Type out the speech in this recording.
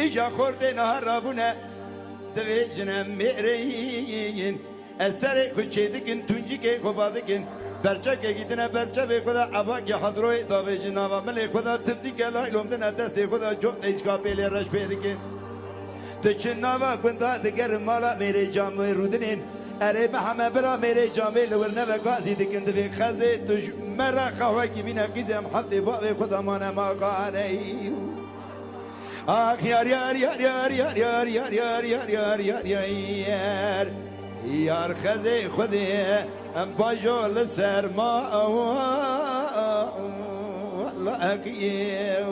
إجا خورد نهار رابونا دوي جنم ميرين السري خوشي دكن تونجي كي خوبادكن برچه که گیدنه برچه به خدا عبا که حضروی داوی جنابا ملی خدا تفزی که لای لومدنه دستی خدا جو نیسکا پیلی رش پیدکن تو چنابا کنده دگر مالا میری جامعه رودنین اره به همه برا میری جامعه لورنه و گازی دکن دوی خزه توش مرا خواه که بینه قیدم حتی باوی خدا مانه ما قانه آخ یار یار یار یار یار یار یار یار یار یار یار یار یار خزه خودی ام باجول سرما والله اكيد